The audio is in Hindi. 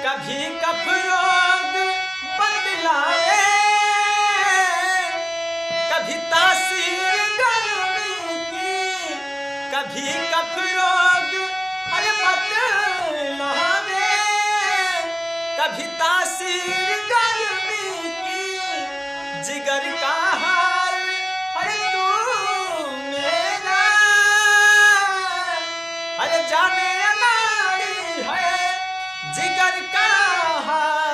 कभी कफ रोग बतलावे, कभी तासीर गर्मी की, कभी कफ रोग अरे बतलावे, कभी तासीर गर्मी की, जिगर का हाल अरे तू मेरा अरे जाने अनाड़ी है जिगर का हाल।